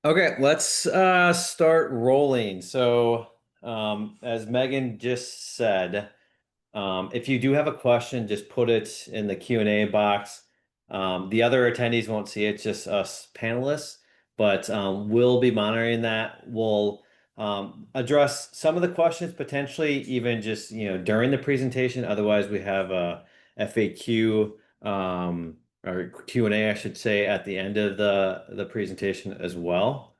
Okay, let's start rolling. As Megan just said, if you do have a question, just put it in the Q&A box. The other attendees won't see it, just us panelists, but we'll be monitoring that. We'll address some of the questions potentially even just, during the presentation. Otherwise, we have a FAQ or Q&A, I should say, at the end of the presentation as well.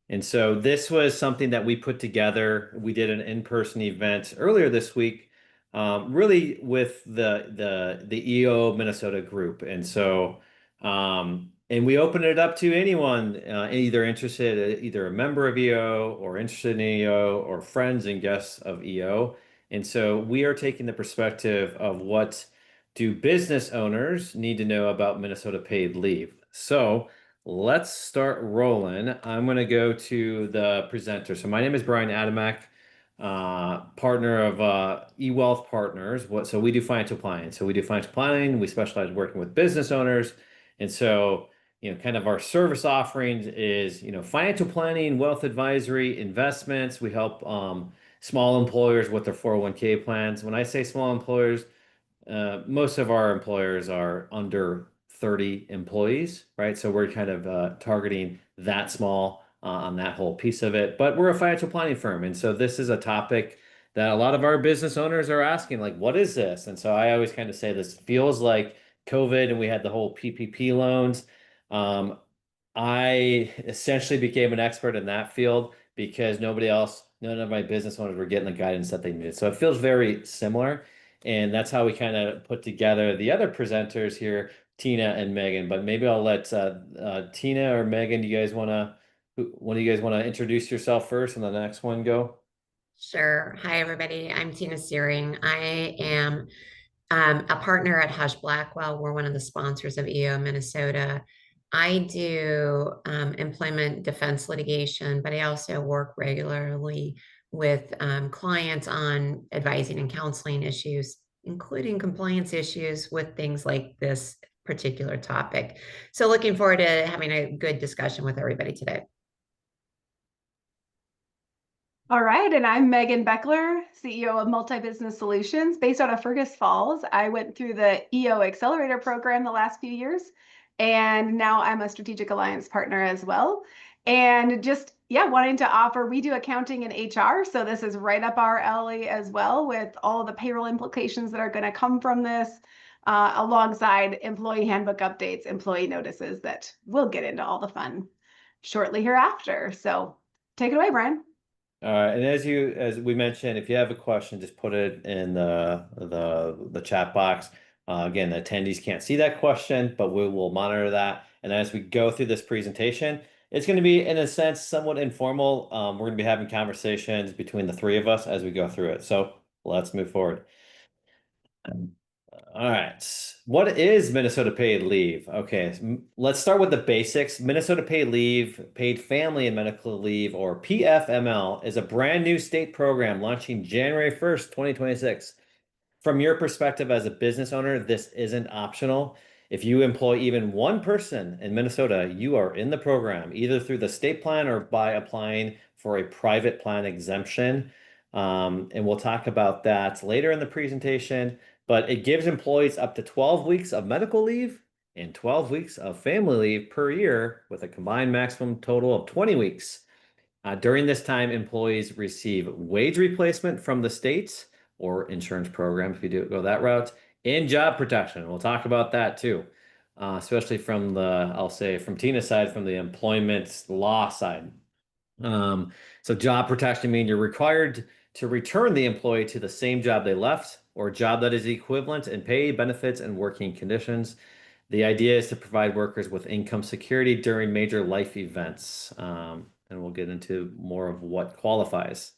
And so this was something that we put together. We did an in-person event earlier this week, really with the EO Minnesota group. And we opened it up to anyone either interested, either a member of EO or interested in EO or friends and guests of EO. And so we are taking the perspective of what do business owners need to know about Minnesota paid leave. So let's start rolling. I'm going to go to the presenter. So my name is Brian Adamek, partner of eWealth Partners. So we do financial planning. So we do financial planning. We specialize working with business owners. And so, kind of our service offerings is, financial planning, wealth advisory, investments. We help small employers with their 401k plans. When I say small employers, most of our employers are under 30 employees, right? So we're kind of targeting that small on that whole piece of it. But we're a financial planning firm. And so this is a topic that a lot of our business owners are asking, like, what is this? And so I always kind of say this feels like COVID and we had the whole PPP loans. Um, I essentially became an expert in that field because none of my business owners were getting the guidance that they needed. So it feels very similar. And that's how we kind of put together the other presenters here, Tina and Megan. But maybe I'll let Tina or Megan, do you guys want to, one of you guys want to introduce yourself first and the next one go? Sure. Hi, everybody. I'm Tina Syring. I am a partner at Husch Blackwell. We're one of the sponsors of EO Minnesota. I do employment defense litigation, but I also work regularly with clients on advising and counseling issues, including compliance issues with things like this particular topic. So, looking forward to having a good discussion with everybody today. All right, and I'm Megan Beckler, CEO of Multi Business Solutions based out of Fergus Falls. I went through the EO Accelerator program the last few years, and now I'm a strategic alliance partner as well. And just, yeah, wanting to offer, we do accounting and HR, so this is right up our alley as well with all the payroll implications that are going to come from this, alongside employee handbook updates, employee notices that we'll get into all the fun shortly hereafter. So take it away, Brian. And as we mentioned, if you have a question, just put it in the chat box. Again, the attendees can't see that question, but we will monitor that. And as we go through this presentation, it's going to be, in a sense, somewhat informal. We're going to be having conversations between the three of us as we go through it. So let's move forward. All right. What is Minnesota paid leave? Okay, let's start with the basics. Minnesota paid leave, paid family and medical leave, or PFML, is a brand new state program launching January 1st, 2026. From your perspective as a business owner, this isn't optional. If you employ even one person in Minnesota, you are in the program, either through the state plan or by applying for a private plan exemption. And we'll talk about that later in the presentation. But it gives employees up to 12 weeks of medical leave and 12 weeks of family leave per year with a combined maximum total of 20 weeks. During this time, employees receive wage replacement from the states or insurance program if you do go that route, and job protection. We'll talk about that too, especially from I'll say from Tina's side, from the employment law side. So job protection means you're required to return the employee to the same job they left or a job that is equivalent in pay, benefits, and working conditions. The idea is to provide workers with income security during major life events. And we'll get into more of what qualifies.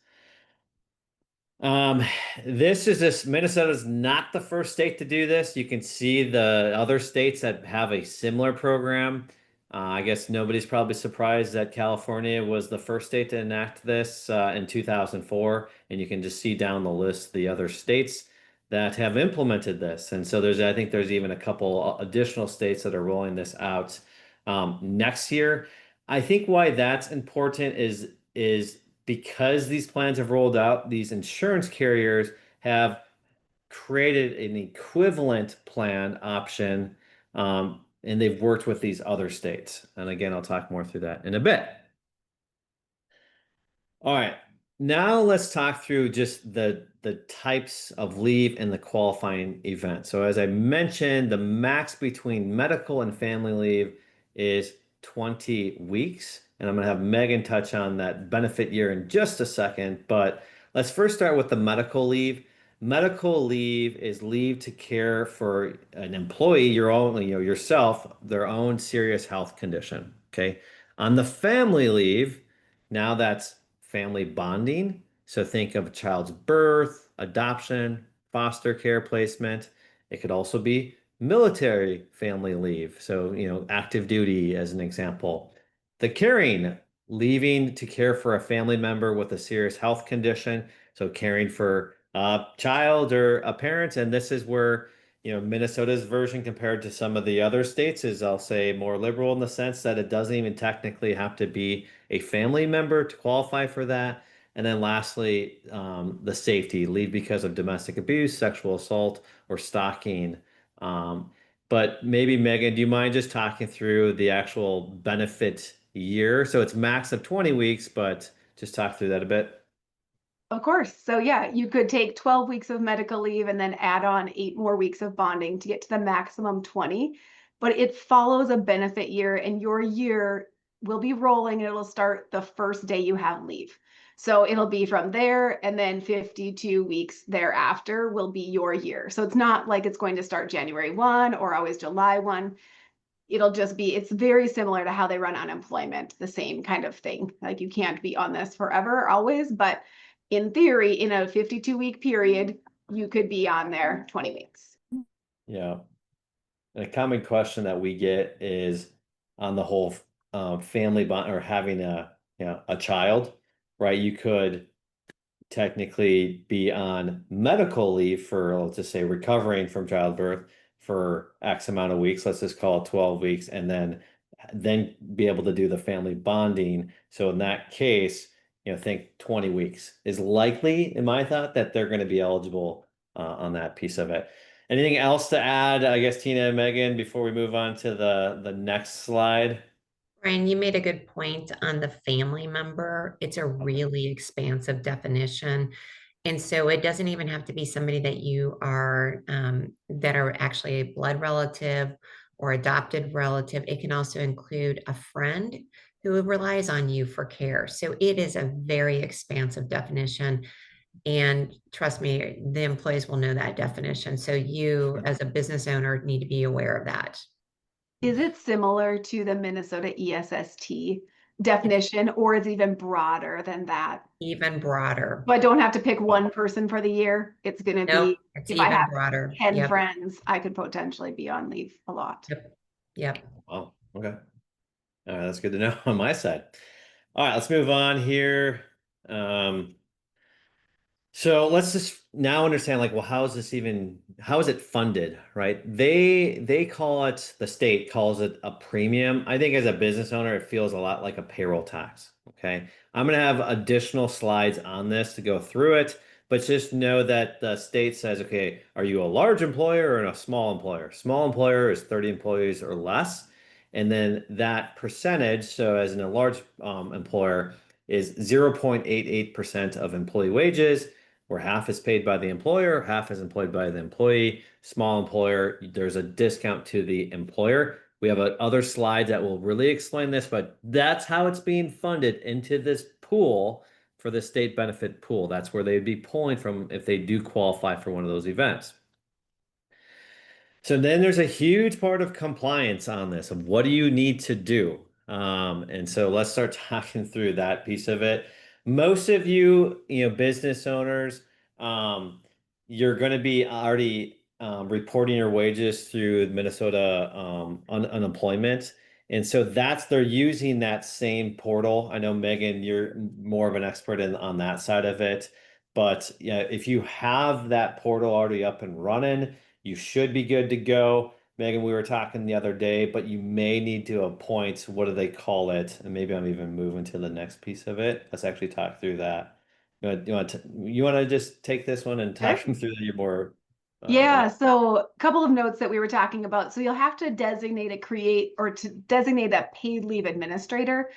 Um, Minnesota's not the first state to do this. You can see the other states that have a similar program. I guess nobody's probably surprised that California was the first state to enact this in 2004, and you can just see down the list the other states that have implemented this. And so I think there's even a couple additional states that are rolling this out next year. I think why that's important is because these plans have rolled out, these insurance carriers have created an equivalent plan option, and they've worked with these other states. And again, I'll talk more through that in a bit. All right. Now let's talk through just the types of leave and the qualifying event. So as I mentioned, the max between medical and family leave is 20 weeks. And I'm going to have Megan touch on that benefit year in just a second. But let's first start with the medical leave. Medical leave is leave to care for an employee, your own, yourself, their own serious health condition. Okay. On the family leave, now that's family bonding. So think of a child's birth, adoption, foster care placement. It could also be military family leave. So, active duty as an example. The caring, leaving to care for a family member with a serious health condition. So caring for a child or a parent. And this is where, Minnesota's version compared to some of the other states is, I'll say, more liberal in the sense that it doesn't even technically have to be a family member to qualify for that. And then lastly, the safety, leave because of domestic abuse, sexual assault, or stalking. But maybe Megan, do you mind just talking through the actual benefit year? So it's max of 20 weeks, but just talk through that a bit. Of course. So yeah, you could take 12 weeks of medical leave and then add on 8 more weeks of bonding to get to the maximum 20. But it follows a benefit year, and your year will be rolling and it'll start the first day you have leave. So it'll be from there, and then 52 weeks thereafter will be your year. So it's not like it's going to start January 1 or always July 1. It'll just be, it's very similar to how they run unemployment, the same kind of thing. Like you can't be on this forever, always, but in theory, in a 52-week period, you could be on there 20 weeks. Yeah. And a common question that we get is on the whole family bond or having a child, right? You could technically be on medical leave for, let's just say, recovering from childbirth for X amount of weeks. Let's just call it 12 weeks, and then be able to do the family bonding. So in that case, think 20 weeks is likely, in my thought, that they're going to be eligible on that piece of it. Anything else to add, I guess, Tina and Megan, before we move on to the next slide? Brian, you made a good point on the family member. It's a really expansive definition. And so it doesn't even have to be somebody that you are, that are actually a blood relative or adopted relative. It can also include a friend who relies on you for care. So it is a very expansive definition. And trust me, the employees will know that definition. So you, as a business owner, need to be aware of that. Is it similar to the Minnesota ESST definition, or is it even broader than that? Even broader. So I don't have to pick one person for the year. It's going to Nope, be, it's if I even have broader. 10 Yep. friends, I could potentially be on leave a lot. Yep. Yep. Oh, okay. All right, that's good to know on my side. All right, let's move on here. So let's just now understand, like, well, how is it funded, right? They call it, the state calls it a premium. I think as a business owner, it feels a lot like a payroll tax. Okay. I'm gonna have additional slides on this to go through it, but just know that the state says, okay, are you a large employer or a small employer? Small employer is 30 employees or less. And then that percentage, so as in a large employer, is 0.88% of employee wages, where half is paid by the employer, half is employed by the employee. Small employer, there's a discount to the employer. We have other slides that will really explain this, but that's how it's being funded into this pool for the state benefit pool. That's where they'd be pulling from if they do qualify for one of those events. So then there's a huge part of compliance on this of what do you need to do? And so let's start talking through that piece of it. Most of you, business owners, you're going to be already reporting your wages through Minnesota unemployment. And so they're using that same portal. I know, Megan, you're more of an expert on that side of it. But yeah, if you have that portal already up and running, you should be good to go. Megan, we were talking the other day, but you may need to appoint, what do they call it? And maybe I'm even moving to the next piece of it. Let's actually talk through that. You want to just take this one and Sure. talk them through that you're more, Yeah, so a couple of notes that we were talking about. So you'll have to to designate a paid leave administrator.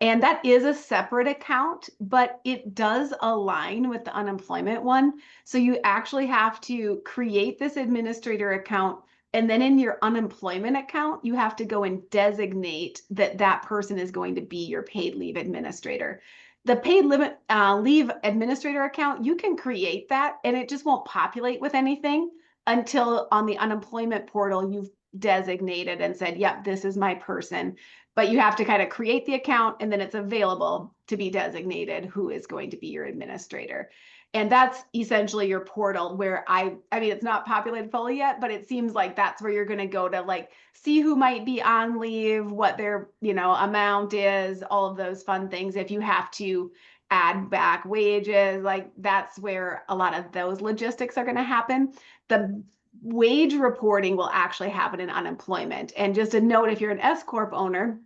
And that is a separate account, but it does align with the unemployment one. So you actually have to create this administrator account. And then in your unemployment account, you have to go and designate that that person is going to be your paid leave administrator. The leave administrator account, you can create that and it just won't populate with anything until on the unemployment portal you've designated and said, yep, this is my person. But you have to kind of create the account and then it's available to be designated who is going to be your administrator. And that's essentially your portal where I mean, it's not populated fully yet, but it seems like that's where you're going to go to like see who might be on leave, what their, amount is, all of those fun things. If you have to add back wages, like that's where a lot of those logistics are going to happen. The wage reporting will actually happen in unemployment. And just a note, if you're an S Corp owner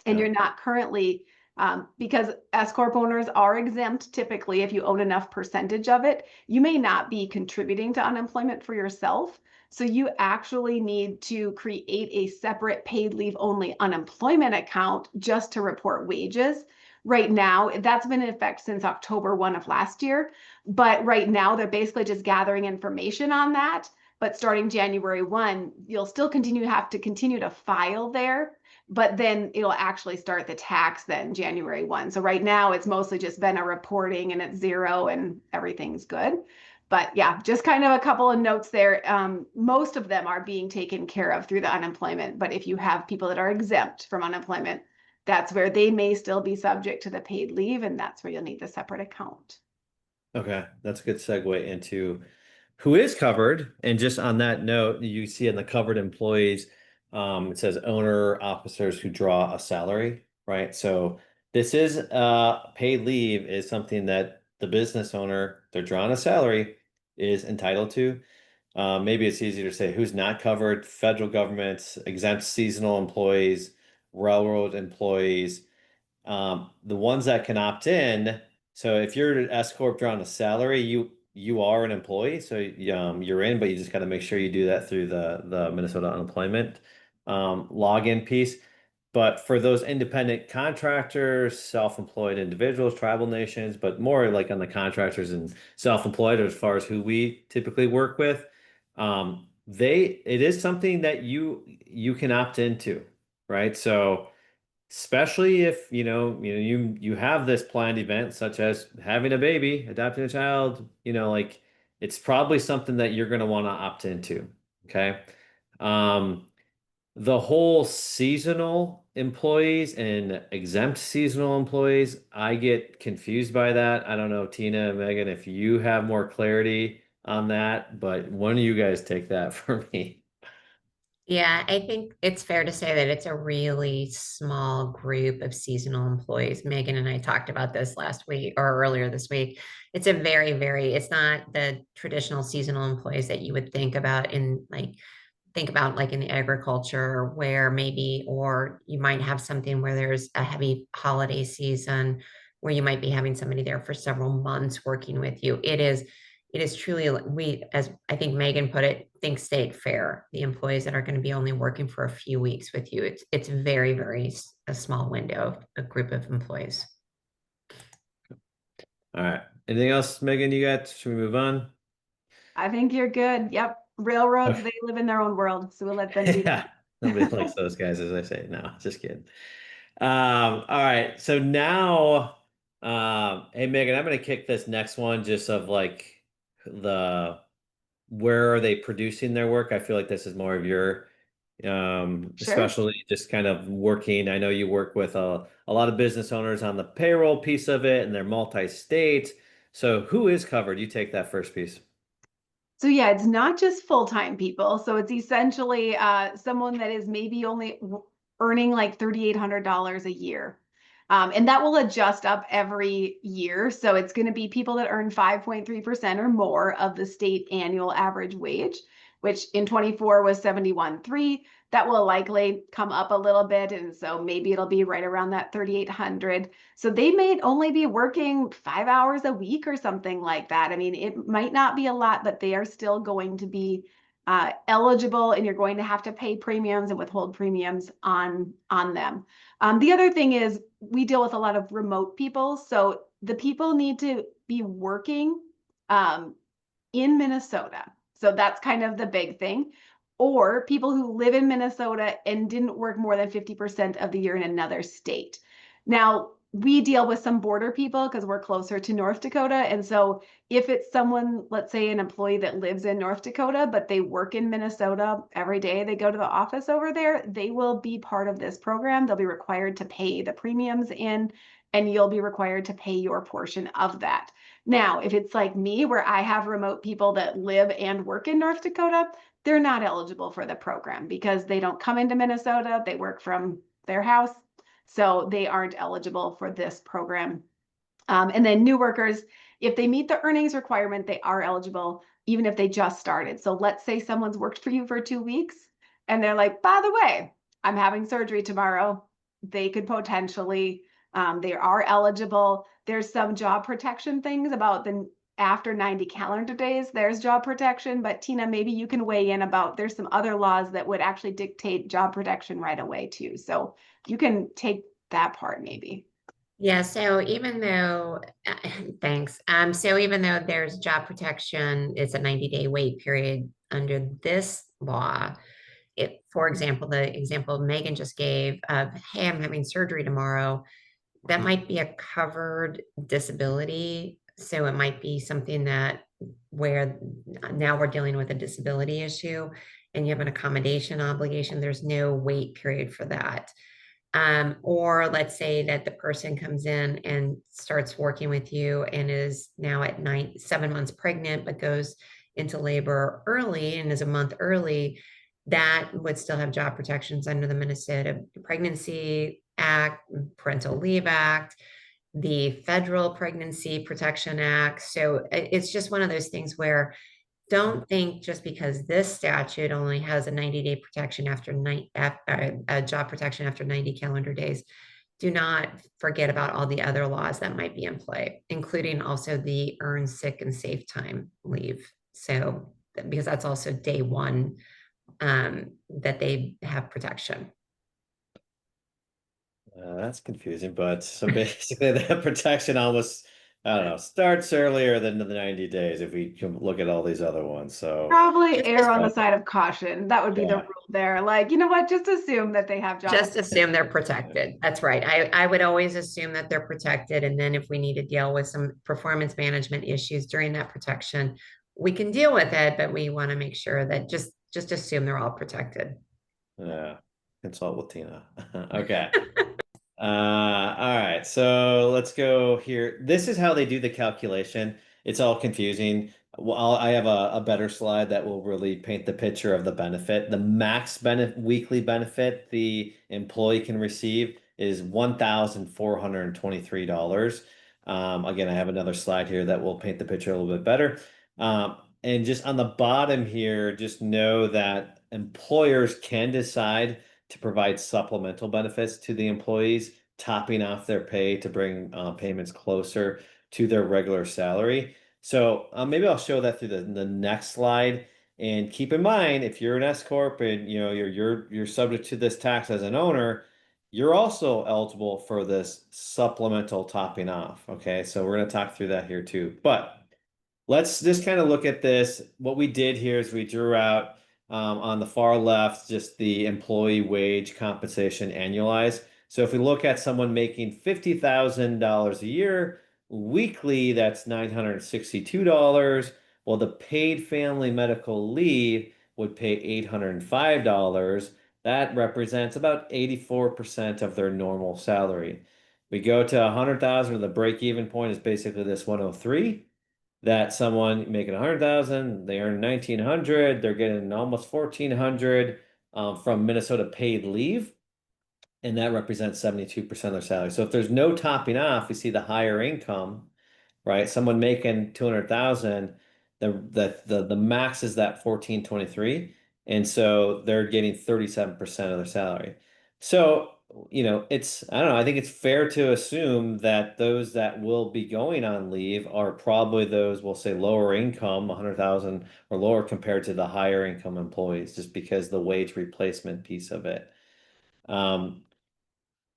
and yeah. you're not currently, because S Corp owners are exempt typically if you own enough percentage of it, you may not be contributing to unemployment for yourself. So you actually need to create a separate paid leave only unemployment account just to report wages. Right now, that's been in effect since October 1 of last year. But right now, they're basically just gathering information on that. But starting January 1, you'll still have to continue to file there, but then it'll actually start the tax then January 1. So right now, it's mostly just been a reporting and it's zero and everything's good. But yeah, just kind of a couple of notes there. Most of them are being taken care of through the unemployment. But if you have people that are exempt from unemployment, that's where they may still be subject to the paid leave, and that's where you'll need the separate account. Okay, that's a good segue into who is covered. And just on that note, you see in the covered employees, it says owner officers who draw a salary, right? So this is paid leave is something that the business owner, they're drawing a salary, is entitled to. Maybe it's easier to say who's not covered: federal government, exempt seasonal employees, railroad employees, the ones that can opt in. So if you're an S corp drawing a salary, you are an employee, so you're in, but you just got to make sure you do that through the Minnesota unemployment login piece. But for those independent contractors, self-employed individuals, tribal nations, but more like on the contractors and self-employed as far as who we typically work with, it is something that you can opt into, right? So especially if you have this planned event such as having a baby, adopting a child, like it's probably something that you're going to want to opt into. Okay. Um, the whole seasonal employees and exempt seasonal employees, I get confused by that. I don't know, Tina and Megan, if you have more clarity on that, but one of you guys take that for me. Yeah, I think it's fair to say that it's a really small group of seasonal employees. Megan and I talked about this last week or earlier this week. It's a it's not the traditional seasonal employees that you would think about like in agriculture where maybe, or you might have something where there's a heavy holiday season where you might be having somebody there for several months working with you. It is truly, as I think Megan put it, think state fair. The employees that are going to be only working for a few weeks with you. It's very, very a small window, a group of employees. All right. Anything else, Megan, you got? Should we move on? I think you're good. Yep. Railroads, Okay. they live in their own world, so we'll let them do Yeah. Nobody likes those guys, as I say. No, just kidding. All right. So now, hey Megan, I'm gonna kick this next one just of like the where are they producing their work? I feel like this is more of your Sure. especially just kind of working. I know you work with a lot of business owners on the payroll piece of it, and they're multi-state. So who is covered? You take that first piece. So yeah, it's not just full-time people. So it's essentially someone that is maybe only earning like $3,800 a year. And that will adjust up every year. So it's going to be people that earn 5.3% or more of the state annual average wage. which in 24 was 71.3. That will likely come up a little bit. And so maybe it'll be right around that 3,800. So they may only be working 5 hours a week or something like that. I mean, it might not be a lot, but they are still going to be eligible, and you're going to have to pay premiums and withhold premiums on them. The other thing is we deal with a lot of remote people. So the people need to be working in Minnesota. So that's kind of the big thing. Or people who live in Minnesota and didn't work more than 50% of the year in another state. Now, we deal with some border people because we're closer to North Dakota. And so if it's someone, let's say an employee that lives in North Dakota, but they work in Minnesota every day, they go to the office over there, they will be part of this program. They'll be required to pay the premiums in, and you'll be required to pay your portion of that. Now, if it's like me, where I have remote people that live and work in North Dakota, they're not eligible for the program because they don't come into Minnesota. They work from their house. So they aren't eligible for this program. And then new workers, if they meet the earnings requirement, they are eligible, even if they just started. So let's say someone's worked for you for 2 weeks and they're like, by the way, I'm having surgery tomorrow. They could potentially, they are eligible. There's some job protection things about the after 90 calendar days, there's job protection. But Tina, maybe you can weigh in about, there's some other laws that would actually dictate job protection right away too. So you can take that part maybe. Yeah, so even though, thanks. So even though there's job protection, it's a 90-day wait period under this law. For example, the example Megan just gave of, hey, I'm having surgery tomorrow, that might be a covered disability. So it might be something that where now we're dealing with a disability issue and you have an accommodation obligation, there's no wait period for that. Or let's say that the person comes in and starts working with you and is now at 7 months pregnant, but goes into labor early and is a month early, that would still have job protections under the Minnesota Pregnancy Act, Parental Leave Act, the Federal Pregnancy Protection Act. So it's just one of those things where don't think just because this statute only has a 90-day protection after a job protection after 90 calendar days, do not forget about all the other laws that might be in play, including also the earned sick and safe time leave. So because that's also day one that they have protection. That's confusing, but so basically that protection almost, I don't know, starts earlier than the 90 days if we can look at all these other ones. So probably err on the side of caution. That would be the yeah. rule there. Like, you know what? Just assume that they have job. Just assume they're protected. That's right. I would always assume that they're protected. And then if we need to deal with some performance management issues during that protection, we can deal with it, but we want to make sure that just assume they're all protected. Yeah. Consult with Tina. Okay. All right, so let's go here. This is how they do the calculation. It's all confusing. Well, I have a better slide that will really paint the picture of the benefit. The max weekly benefit the employee can receive is $1,423. Again, I have another slide here that will paint the picture a little bit better. And just on the bottom here, just know that employers can decide to provide supplemental benefits to the employees, topping off their pay to bring payments closer to their regular salary. So maybe I'll show that through the next slide. And keep in mind, if you're an S corp and you're subject to this tax as an owner, you're also eligible for this supplemental topping off. Okay, so we're going to talk through that here too. But let's just kind of look at this. What we did here is we drew out on the far left, just the employee wage compensation annualized. So if we look at someone making $50,000 a year, weekly, that's $962. Well, the paid family medical leave would pay $805. That represents about 84% of their normal salary. We go to 100,000, the break-even point is basically this 103. That someone making 100,000, they earn 1,900, they're getting almost 1,400 from Minnesota paid leave, and that represents 72% of their salary. So if there's no topping off, you see the higher income, right? Someone making 200,000, the max is that 1423, and so they're getting 37% of their salary. So, I don't know, I think it's fair to assume that those that will be going on leave are probably those, we'll say, lower income, 100,000 or lower compared to the higher income employees, just because the wage replacement piece of it. Um,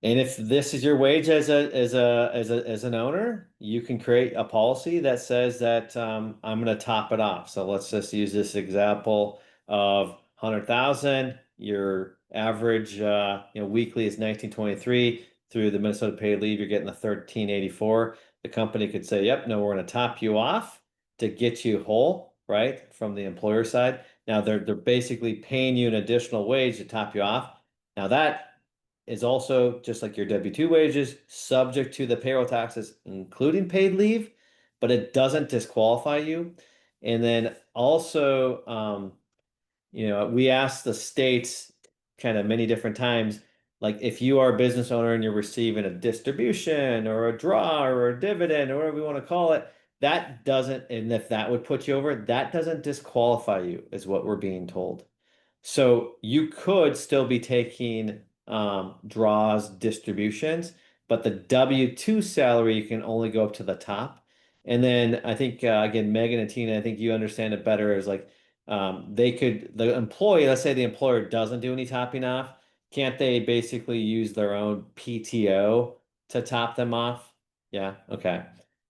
and if this is your wage as an owner, you can create a policy that says that I'm going to top it off. So let's just use this example of 100,000. Your average weekly is 1923. Through the Minnesota paid leave, you're getting the 1384. The company could say, "Yep, no, we're going to top you off to get you whole," right, from the employer side. Now they're basically paying you an additional wage to top you off. Now that is also, just like your W-2 wages, subject to the payroll taxes, including paid leave, but it doesn't disqualify you. And then also, we asked the states kind of many different times, like if you are a business owner and you're receiving a distribution or a draw or a dividend or whatever we want to call it, that doesn't, and if that would put you over, that doesn't disqualify you, is what we're being told. So you could still be taking draws, distributions, but the W-2 salary, you can only go up to the top. And then I think, again, Megan and Tina, I think you understand it better, is like the employee, let's say the employer doesn't do any topping off, can't they basically use their own PTO to top them off? Yeah, okay.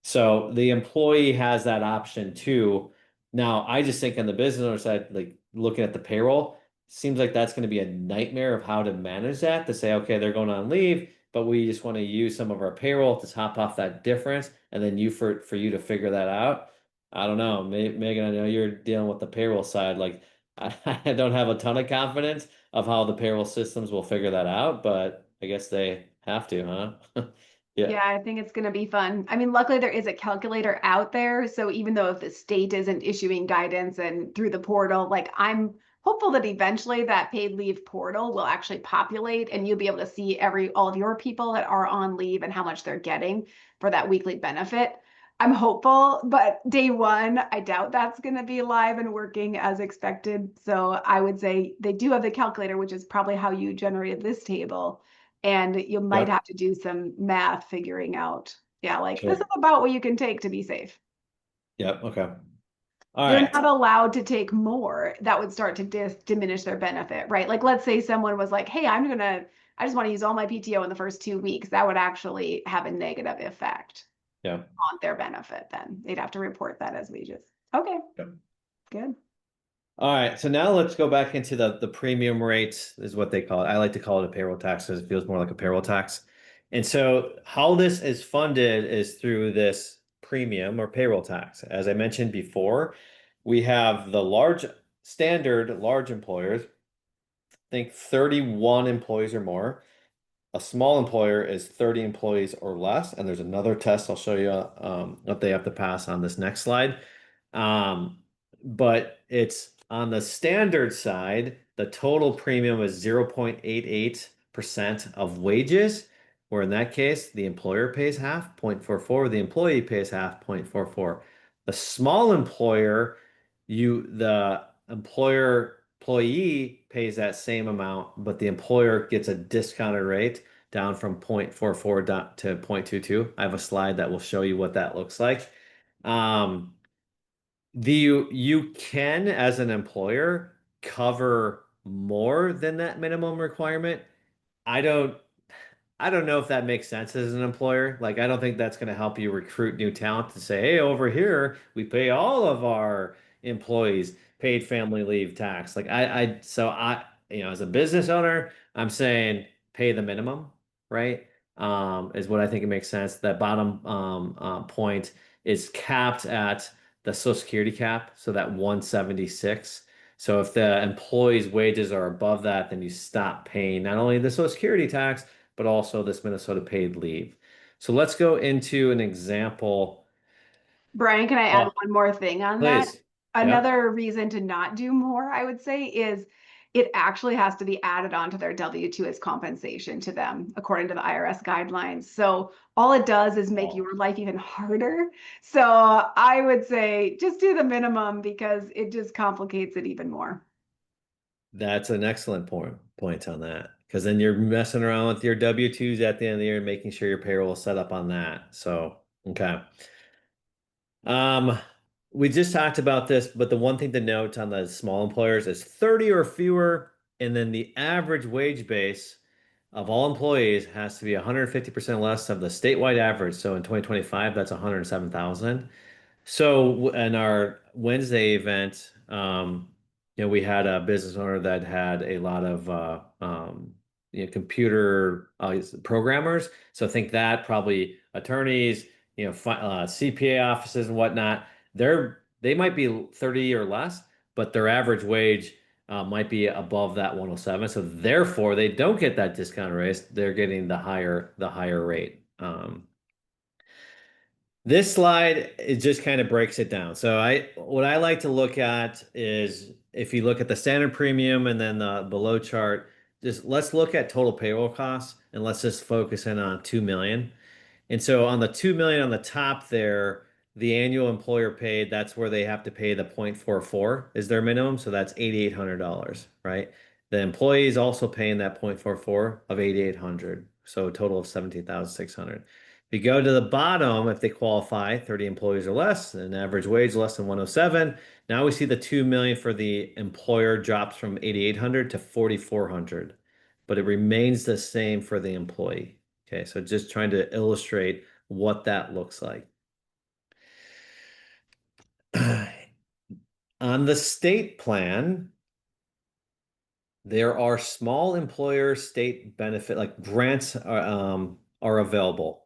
So the employee has that option too. Now, I just think on the business owner side, like looking at the payroll, seems like that's going to be a nightmare of how to manage that, to say, okay, they're going on leave, but we just want to use some of our payroll to top off that difference, and then for you to figure that out. I don't know, Megan, I know you're dealing with the payroll side. Like, I don't have a ton of confidence of how the payroll systems will figure that out, but I guess they have to, huh? Yeah. Yeah, I think it's going to be fun. I mean, luckily there is a calculator out there. So even though if the state isn't issuing guidance and through the portal, like I'm hopeful that eventually that paid leave portal will actually populate and you'll be able to see all of your people that are on leave and how much they're getting for that weekly benefit. I'm hopeful, but day one, I doubt that's going to be live and working as expected. So I would say they do have the calculator, which is probably how you generated this table. And you might Yep. have to do some math figuring out, yeah, like this is Sure. about what you can take to be safe. Yep. Okay. All You're right. not allowed to take more. That would start to diminish their benefit, right? Like, let's say someone was like, hey, I just want to use all my PTO in the first 2 weeks. That would actually have a negative effect Yeah. on their benefit then. They'd have to report that as wages. Okay, Yep. good. All right, so now let's go back into the premium rates, is what they call it. I like to call it a payroll tax because it feels more like a payroll tax. And so how this is funded is through this premium or payroll tax. As I mentioned before, we have the large employers, think 31 employees or more. A small employer is 30 employees or less. And there's another test I'll show you what they have to pass on this next slide. But it's on the standard side, the total premium is 0.88% of wages, where in that case, the employer pays half, 0.44, the employee pays half, 0.44. The small employer, the employee pays that same amount, but the employer gets a discounted rate down from 0.44 down to 0.22. I have a slide that will show you what that looks like. Um, you can, as an employer, cover more than that minimum requirement. I don't I don't know if that makes sense as an employer. Like, I don't think that's going to help you recruit new talent to say, hey, over here, we pay all of our employees paid family leave tax. Like, as a business owner, I'm saying pay the minimum, right? Is what I think it makes sense. That bottom point is capped at the Social Security cap, so that 176. So if the employee's wages are above that, then you stop paying not only the Social Security tax, but also this Minnesota paid leave. So let's go into an example. Brian, can I add Oh, one more thing on that? please. Yep. Another reason to not do more, I would say, is it actually has to be added onto their W-2 as compensation to them, according to the IRS guidelines. So all it does is make your life even harder. So I would say just do the minimum because it just complicates it even more. That's an excellent point on that. Because then you're messing around with your W-2s at the end of the year and making sure your payroll is set up on that. So, okay. Um, we just talked about this, but the one thing to note on the small employers is 30 or fewer, and then the average wage base of all employees has to be 150% less of the statewide average. So in 2025, that's 107,000. So in our Wednesday event, we had a business owner that had a lot of computer programmers. So think that probably attorneys, CPA offices and whatnot. They might be 30 or less, but their average wage might be above that 107. So therefore, they don't get that discount rate. They're getting the higher rate. This slide, it just kind of breaks it down. So what I like to look at is if you look at the standard premium and then the below chart, just let's look at total payroll costs and let's just focus in on 2 million. And so on the 2 million on the top there, the annual employer paid, that's where they have to pay the 0.44 is their minimum. So that's $8,800, right? The employee is also paying that 0.44 of 8,800. So a total of 17,600. If you go to the bottom, if they qualify, 30 employees or less, an average wage less than 107. Now we see the 2 million for the employer drops from 8,800 to 4,400, but it remains the same for the employee. Okay, so just trying to illustrate what that looks like. On the state plan, there are small employer state benefit, like grants are available.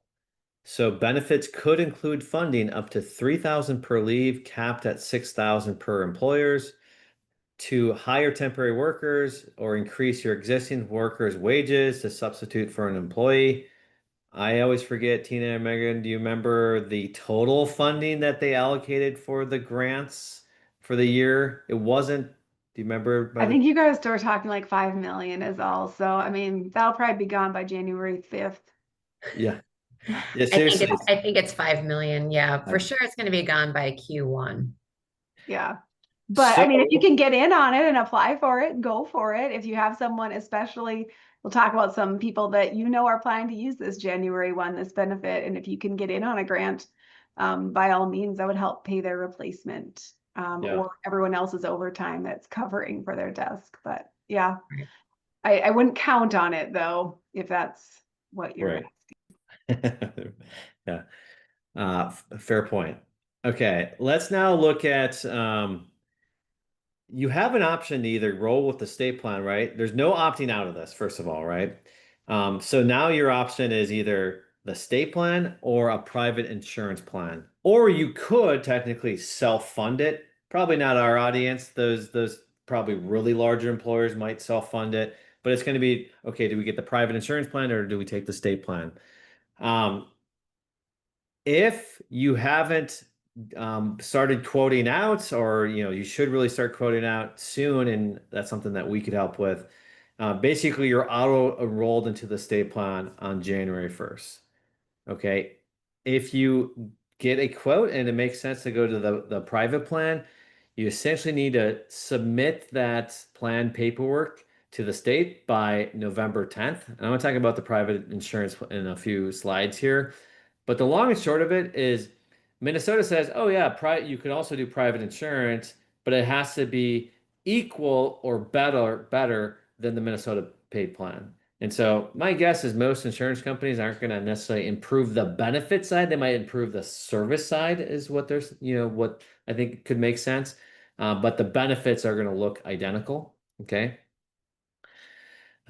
So benefits could include funding up to 3,000 per leave, capped at 6,000 per employers, to hire temporary workers or increase your existing workers' wages to substitute for an employee. I always forget, Tina and Megan, do you remember the total funding that they allocated for the grants for the year? It wasn't, do you remember by I think you guys were talking like 5 million is all. So, I mean, that'll probably be gone by January 5th. Yeah. Yeah, seriously. I think it's 5 million. Yeah, for sure it's going to be gone by Q1. Yeah. But I mean, if you can get in on it and apply for it, go for it. If you have someone, especially, we'll talk about some people that are planning to use this January 1, this benefit. And if you can get in on a grant, by all means, that would help pay their replacement or everyone else's overtime that's covering for their desk. But yeah, I wouldn't count on it though, if that's what you're asking. Yeah. Fair point. Okay, let's now look at you have an option to either roll with the state plan, right? There's no opting out of this, first of all, right? So now your option is either the state plan or a private insurance plan. Or you could technically self-fund it. Probably not our audience. Those probably really larger employers might self-fund it. But it's going to be, okay, do we get the private insurance plan or do we take the state plan? If you haven't started quoting out, or you should really start quoting out soon, and that's something that we could help with. Basically, you're auto enrolled into the state plan on January 1st. Okay, if you get a quote and it makes sense to go to the private plan, you essentially need to submit that plan paperwork to the state by November 10th. And I'm going to talk about the private insurance in a few slides here. But the long and short of it is Minnesota says, oh yeah, you can also do private insurance, but it has to be equal or better than the Minnesota paid plan. And so my guess is most insurance companies aren't going to necessarily improve the benefit side. They might improve the service side is what there's, what I think could make sense. But the benefits are going to look identical. Okay.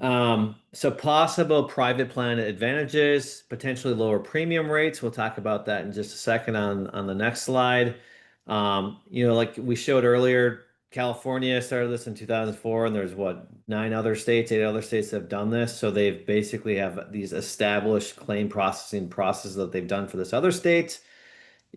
So possible private plan advantages, potentially lower premium rates. We'll talk about that in just a second on the next slide. Like we showed earlier, California started this in 2004, and there's 8 other states that have done this. So they've basically have these established claim processing processes that they've done for this other states.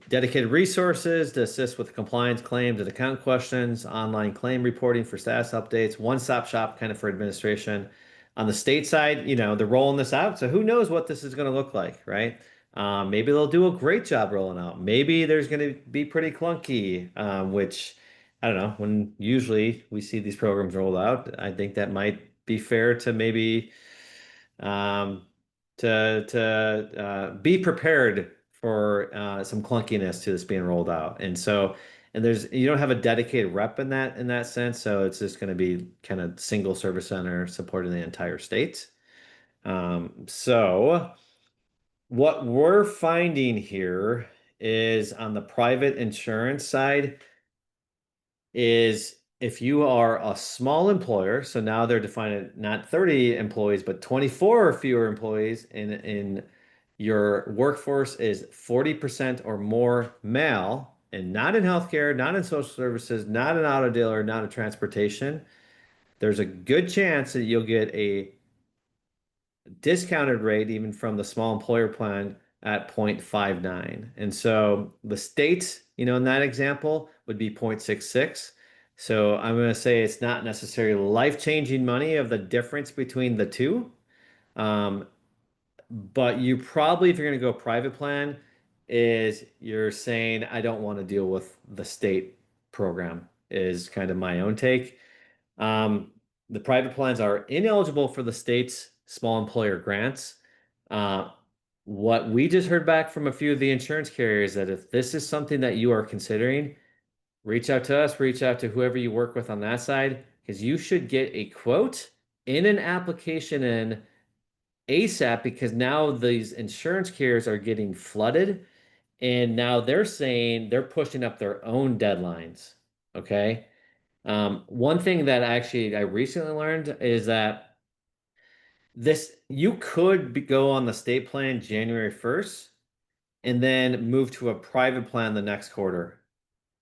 Dedicated resources to assist with compliance claims and account questions, online claim reporting for status updates, one-stop shop kind of for administration. On the state side, they're rolling this out, so who knows what this is going to look like, right? Maybe they'll do a great job rolling out. Maybe there's going to be pretty clunky, which I don't know. When usually we see these programs rolled out, I think that might be fair to maybe um, to be prepared for some clunkiness to this being rolled out. And you don't have a dedicated rep in that sense, so it's just going to be kind of single service center supporting the entire state. So what we're finding here is on the private insurance side is if you are a small employer, so now they're defining not 30 employees, but 24 or fewer employees in your workforce is 40% or more male and not in healthcare, not in social services, not an auto dealer, not in transportation, there's a good chance that you'll get a discounted rate even from the small employer plan at 0.59. And so the state, in that example would be 0.66. So I'm going to say it's not necessarily life-changing money of the difference between the two. But you probably, if you're going to go private plan, is you're saying, I don't want to deal with the state program, is kind of my own take. The private plans are ineligible for the state's small employer grants. What we just heard back from a few of the insurance carriers that if this is something that you are considering, reach out to us, reach out to whoever you work with on that side, because you should get a quote in an application in ASAP because now these insurance carriers are getting flooded and now they're saying they're pushing up their own deadlines. Okay. One thing that I recently learned is that you could go on the state plan January 1st and then move to a private plan the next quarter.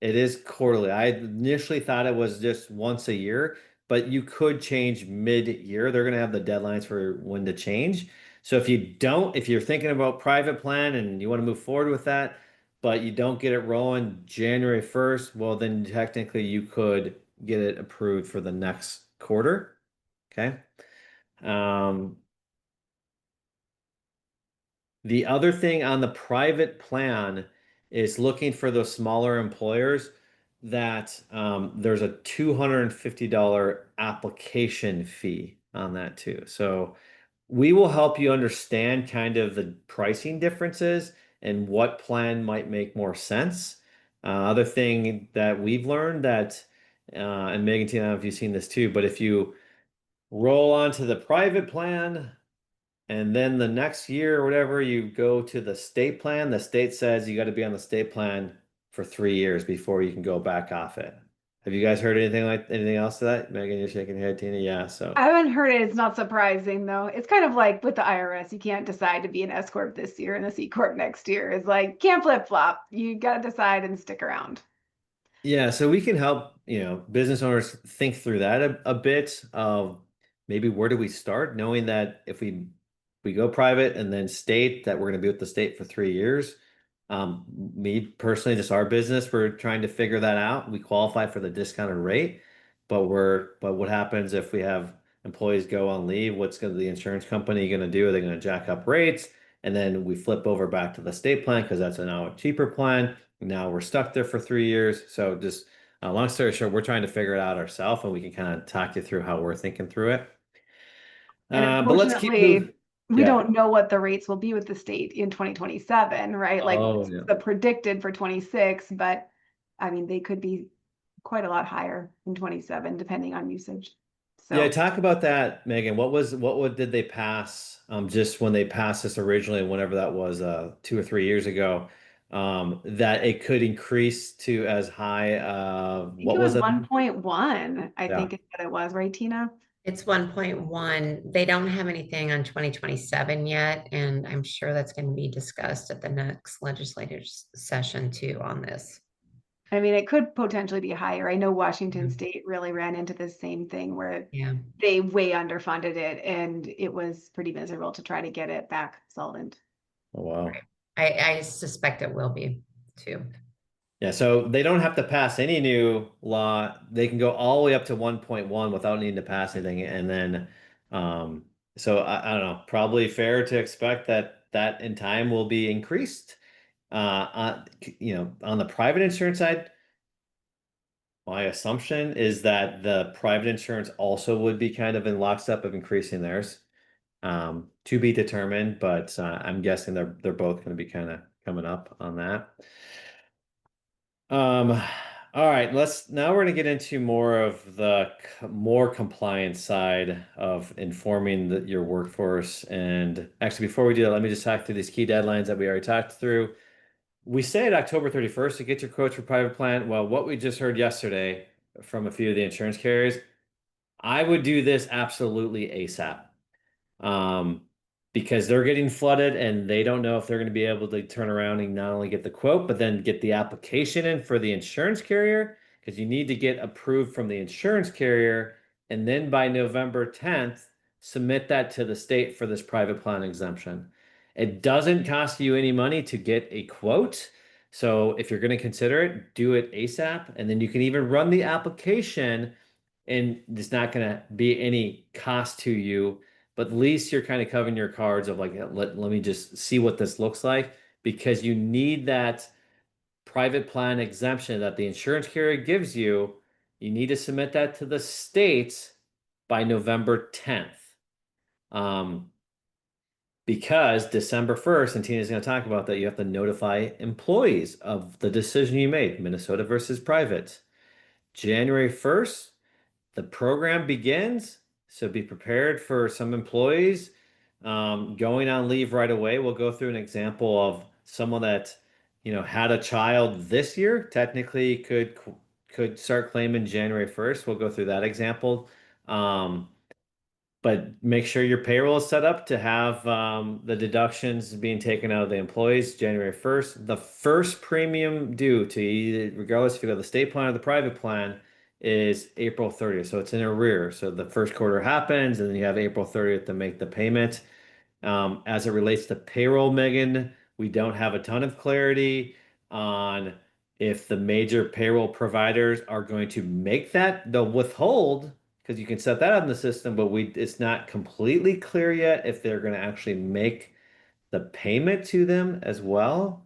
It is quarterly. I initially thought it was just once a year, but you could change mid-year. They're going to have the deadlines for when to change. So if you're thinking about private plan and you want to move forward with that, but you don't get it rolling January 1st, well, then technically you could get it approved for the next quarter. Okay. The other thing on the private plan is looking for those smaller employers that there's a $250 application fee on that too. So we will help you understand kind of the pricing differences and what plan might make more sense. Other thing that we've learned and Megan, Tina, I don't know if you've seen this too, but if you roll onto the private plan, and then the next year or whatever, you go to the state plan. The state says you got to be on the state plan for 3 years before you can go back off it. Have you guys heard anything else to that? Megan, you're shaking your head, Tina. Yeah. So I haven't heard it. It's not surprising though. It's kind of like with the IRS. You can't decide to be an S corp this year and a C corp next year. It's like can't flip flop. You got to decide and stick around. yeah, so we can help, business owners think through that a bit of maybe where do we start, knowing that if we go private and then state that we're going to be with the state for 3 years. Me personally, just our business, we're trying to figure that out. We qualify for the discounted rate, but what happens if we have employees go on leave? What's the insurance company going to do? Are they going to jack up rates? And then we flip over back to the state plan because that's now a cheaper plan. Now we're stuck there for 3 years. So just long story short, we're trying to figure it out ourselves, and we can kind of talk you through how we're thinking through it. And But let's keep moving. we Yeah. don't know what the rates will be with the state in 2027, right? Like Yeah. the predicted for 26, but I mean, they could be quite a lot higher in 27, depending on usage. So Yeah, talk about that, Megan. Did they pass just when they passed this originally, whenever that was 2 or 3 years ago, that it could increase to as high I think what it was was it? 1.1, I Yeah. think is what it was, right, Tina? It's 1.1. They don't have anything on 2027 yet, and I'm sure that's going to be discussed at the next legislative session too on this. I mean, it could potentially be higher. I know Washington State really ran into the same thing where they way underfunded it, and it was pretty miserable to try to get it back solvent. Oh, wow. I suspect it will be too. Yeah, so they don't have to pass any new law. They can go all the way up to 1.1 without needing to pass anything. And then, I don't know, probably fair to expect that that in time will be increased. On the private insurance side, my assumption is that the private insurance also would be kind of in lockstep of increasing theirs. To be determined, but I'm guessing they're both going to be kind of coming up on that. All right, now we're going to get into more of the more compliance side of informing your workforce. And actually, before we do that, let me just talk through these key deadlines that we already talked through. We said October 31st to get your quotes for private plan. Well, what we just heard yesterday from a few of the insurance carriers, I would do this absolutely ASAP. Because they're getting flooded and they don't know if they're going to be able to turn around and not only get the quote, but then get the application in for the insurance carrier, because you need to get approved from the insurance carrier. And then by November 10th, submit that to the state for this private plan exemption. It doesn't cost you any money to get a quote. So if you're going to consider it, do it ASAP. And then you can even run the application and it's not going to be any cost to you, but at least you're kind of covering your cards of like, let me just see what this looks like, because you need that private plan exemption that the insurance carrier gives you. You need to submit that to the states by November 10th. Because December 1st, and Tina's going to talk about that, you have to notify employees of the decision you made, Minnesota versus private. January 1st, the program begins, so be prepared for some employees going on leave right away. We'll go through an example of someone that had a child this year, technically could start claiming January 1st. We'll go through that example. But make sure your payroll is set up to have the deductions being taken out of the employees January 1st. The first premium due to you, regardless if you go to the state plan or the private plan, is April 30th. So it's in arrear. So the first quarter happens, and then you have April 30th to make the payment. As it relates to payroll, Megan, we don't have a ton of clarity on if the major payroll providers are going to make that. They'll withhold, because you can set that up in the system, but it's not completely clear yet if they're going to actually make the payment to them as well.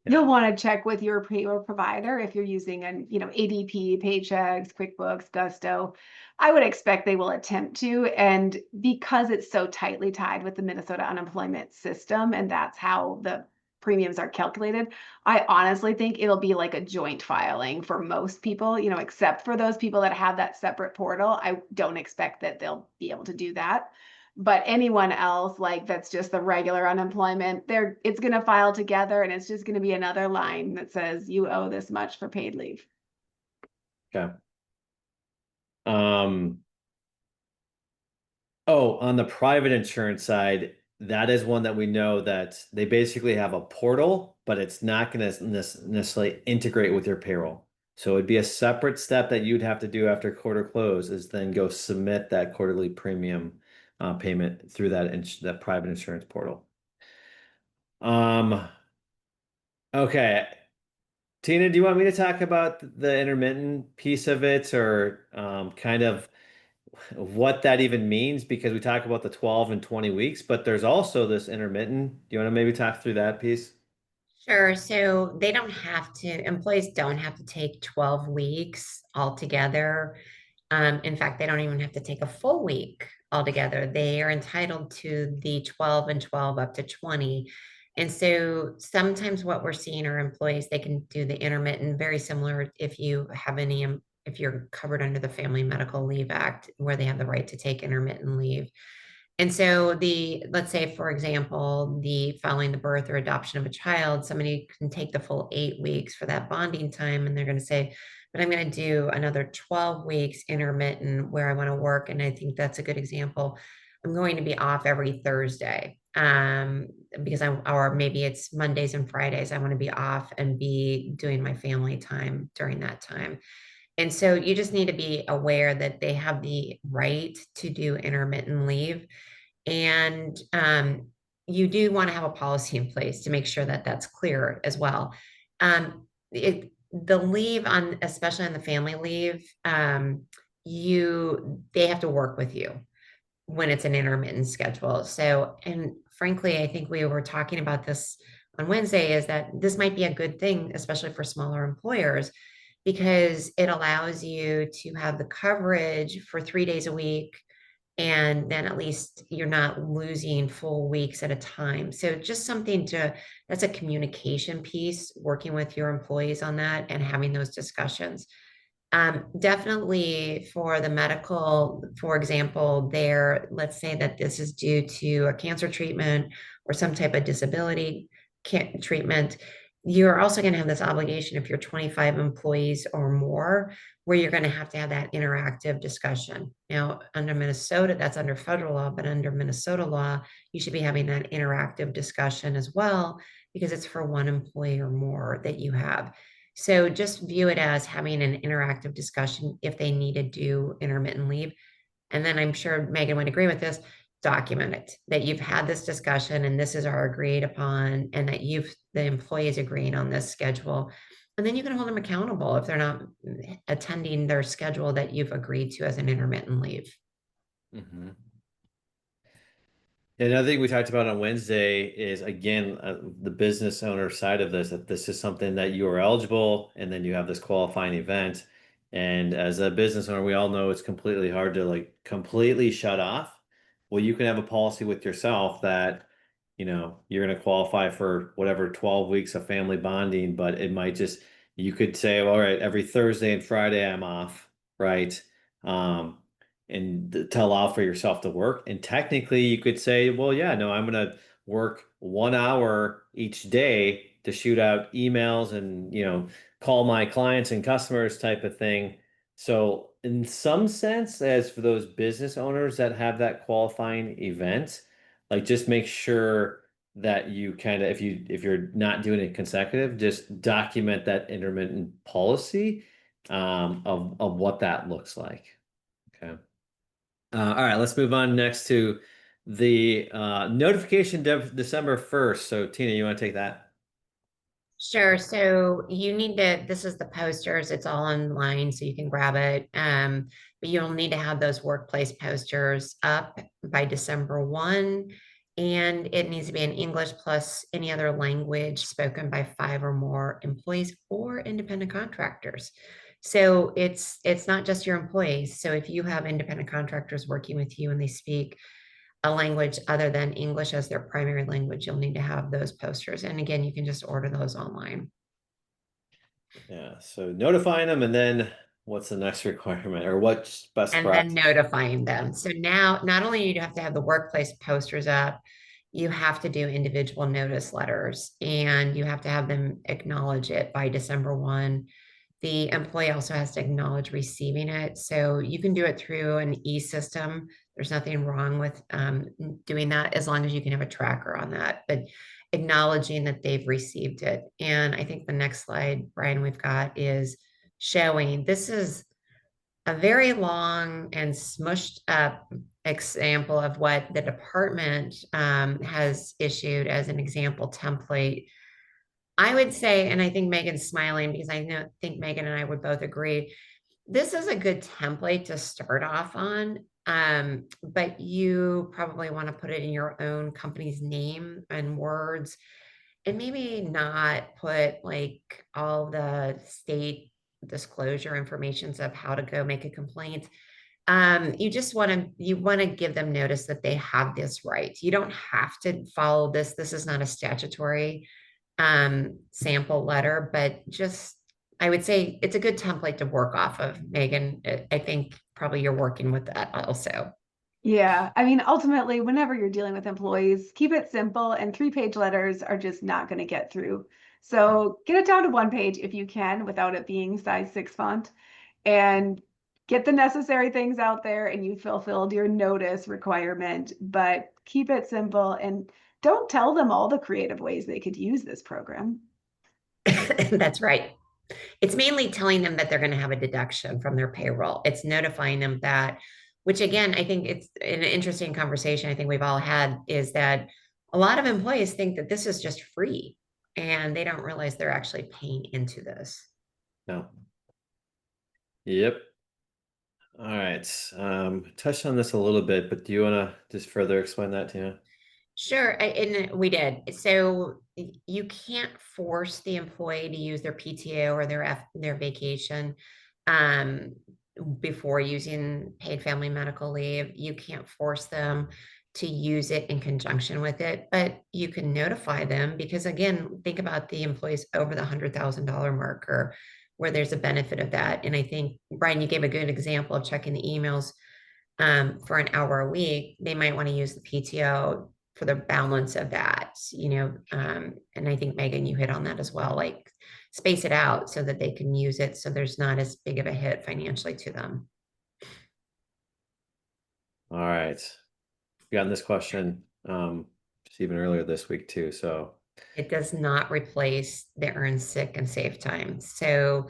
You'll want to check with your payroll provider if you're using ADP, Paychex, QuickBooks, Gusto. I would expect they will attempt to, and because it's so tightly tied with the Minnesota unemployment system, and that's how the premiums are calculated, I honestly think it'll be like a joint filing for most people, except for those people that have that separate portal. I don't expect that they'll be able to do that. But anyone else, like that's just the regular unemployment, it's going to file together, and it's just going to be another line that says you owe this much for paid leave. Okay. Oh, on the private insurance side, that is one that we know that they basically have a portal, but it's not going to necessarily integrate with your payroll. So it'd be a separate step that you'd have to do after quarter close, is then go submit that quarterly premium payment through that private insurance portal. Okay. Tina, do you want me to talk about the intermittent piece of it, or kind of what that even means? Because we talk about the 12 and 20 weeks, but there's also this intermittent. Do you want to maybe talk through that piece? Sure. So employees don't have to take 12 weeks altogether. In fact, they don't even have to take a full week altogether. They are entitled to the 12 and 12 up to 20. And so sometimes what we're seeing are employees, they can do the intermittent, very similar if if you're covered under the Family Medical Leave Act, where they have the right to take intermittent leave. And so let's say, for example, following the birth or adoption of a child, somebody can take the full 8 weeks for that bonding time. And they're going to say, but I'm going to do another 12 weeks intermittent where I want to work. And I think that's a good example. I'm going to be off every Thursday because or maybe it's Mondays and Fridays. I want to be off and be doing my family time during that time. And so you just need to be aware that they have the right to do intermittent leave. And you do want to have a policy in place to make sure that that's clear as well. The leave on, especially on the family leave, they have to work with you when it's an intermittent schedule. So, and frankly, I think we were talking about this on Wednesday, is that this might be a good thing, especially for smaller employers, because it allows you to have the coverage for 3 days a week. And then at least you're not losing full weeks at a time. So just something that's a communication piece, working with your employees on that and having those discussions. Definitely for the medical, for example, let's say that this is due to a cancer treatment or some type of disability treatment. You're also going to have this obligation if you're 25 employees or more, where you're going to have that interactive discussion. Now, under Minnesota, that's under federal law, but under Minnesota law, you should be having that interactive discussion as well, because it's for one employee or more that you have. So just view it as having an interactive discussion if they need to do intermittent leave. And then I'm sure Megan would agree with this, document it, that you've had this discussion and this is our agreed upon, and that the employees agreeing on this schedule. And then you can hold them accountable if they're not attending their schedule that you've agreed to as an intermittent leave. Mm-hmm. Another thing we talked about on Wednesday is, again, the business owner side of this, that this is something that you are eligible, and then you have this qualifying event. And as a business owner, we all know it's completely hard to like completely shut off. Well, you can have a policy with yourself that, you're going to qualify for whatever 12 weeks of family bonding, but it might you could say, all right, every Thursday and Friday I'm off, right? And to allow for yourself to work. And technically you could say, well, yeah, no, I'm going to work 1 hour each day to shoot out emails and, call my clients and customers type of thing. So in some sense, as for those business owners that have that qualifying event, like just make sure that you kind of, if you're not doing it consecutive, just document that intermittent policy of what that looks like. Okay. All right, let's move on next to the notification December 1st. So Tina, you want to take that? Sure. So this is the posters. It's all online, so you can grab it. But you'll need to have those workplace posters up by December 1. And it needs to be in English plus any other language spoken by 5 or more employees or independent contractors. So it's not just your employees. So if you have independent contractors working with you and they speak a language other than English as their primary language, you'll need to have those posters. And again, you can just order those online. Yeah, so notifying them, and then what's the next requirement, or what's best And practice? then notifying them. So now, not only do you have to have the workplace posters up, you have to do individual notice letters, and you have to have them acknowledge it by December 1. The employee also has to acknowledge receiving it. So you can do it through an e-system. There's nothing wrong with doing that, as long as you can have a tracker on that, but acknowledging that they've received it. And I think the next slide, Brian, we've got is showing, this is a very long and smushed up example of what the department has issued as an example template. I would say, and I think Megan's smiling because I think Megan and I would both agree, this is a good template to start off on, but you probably want to put it in your own company's name and words, and maybe not put like all the state disclosure informations of how to go make a complaint. You want to give them notice that they have this right. You don't have to follow this. This is not a statutory sample letter, but just, I would say it's a good template to work off of, Megan. I think probably you're working with that also. Yeah, I mean, ultimately, whenever you're dealing with employees, keep it simple, and 3-page letters are just not going to get through. So get it down to 1 page if you can, without it being size 6 font, and get the necessary things out there, and you fulfilled your notice requirement. But keep it simple, and don't tell them all the creative ways they could use this program. That's right. It's mainly telling them that they're going to have a deduction from their payroll. It's notifying them that, which again, I think it's an interesting conversation I think we've all had, is that a lot of employees think that this is just free and they don't realize they're actually paying into this. No. Yep. All right. Touched on this a little bit, but do you want to just further explain that, Tina? Sure, and we did. So you can't force the employee to use their PTO or their vacation um, before using paid family medical leave. You can't force them to use it in conjunction with it, but you can notify them because again, think about the employees over the $100,000 marker where there's a benefit of that. And I think, Brian, you gave a good example of checking the emails for an hour a week. They might want to use the PTO for the balance of that, and I think Megan, you hit on that as well, like space it out so that they can use it so there's not as big of a hit financially to them. All right. We gotten this question just even earlier this week too. So It does not replace the earned sick and safe time. So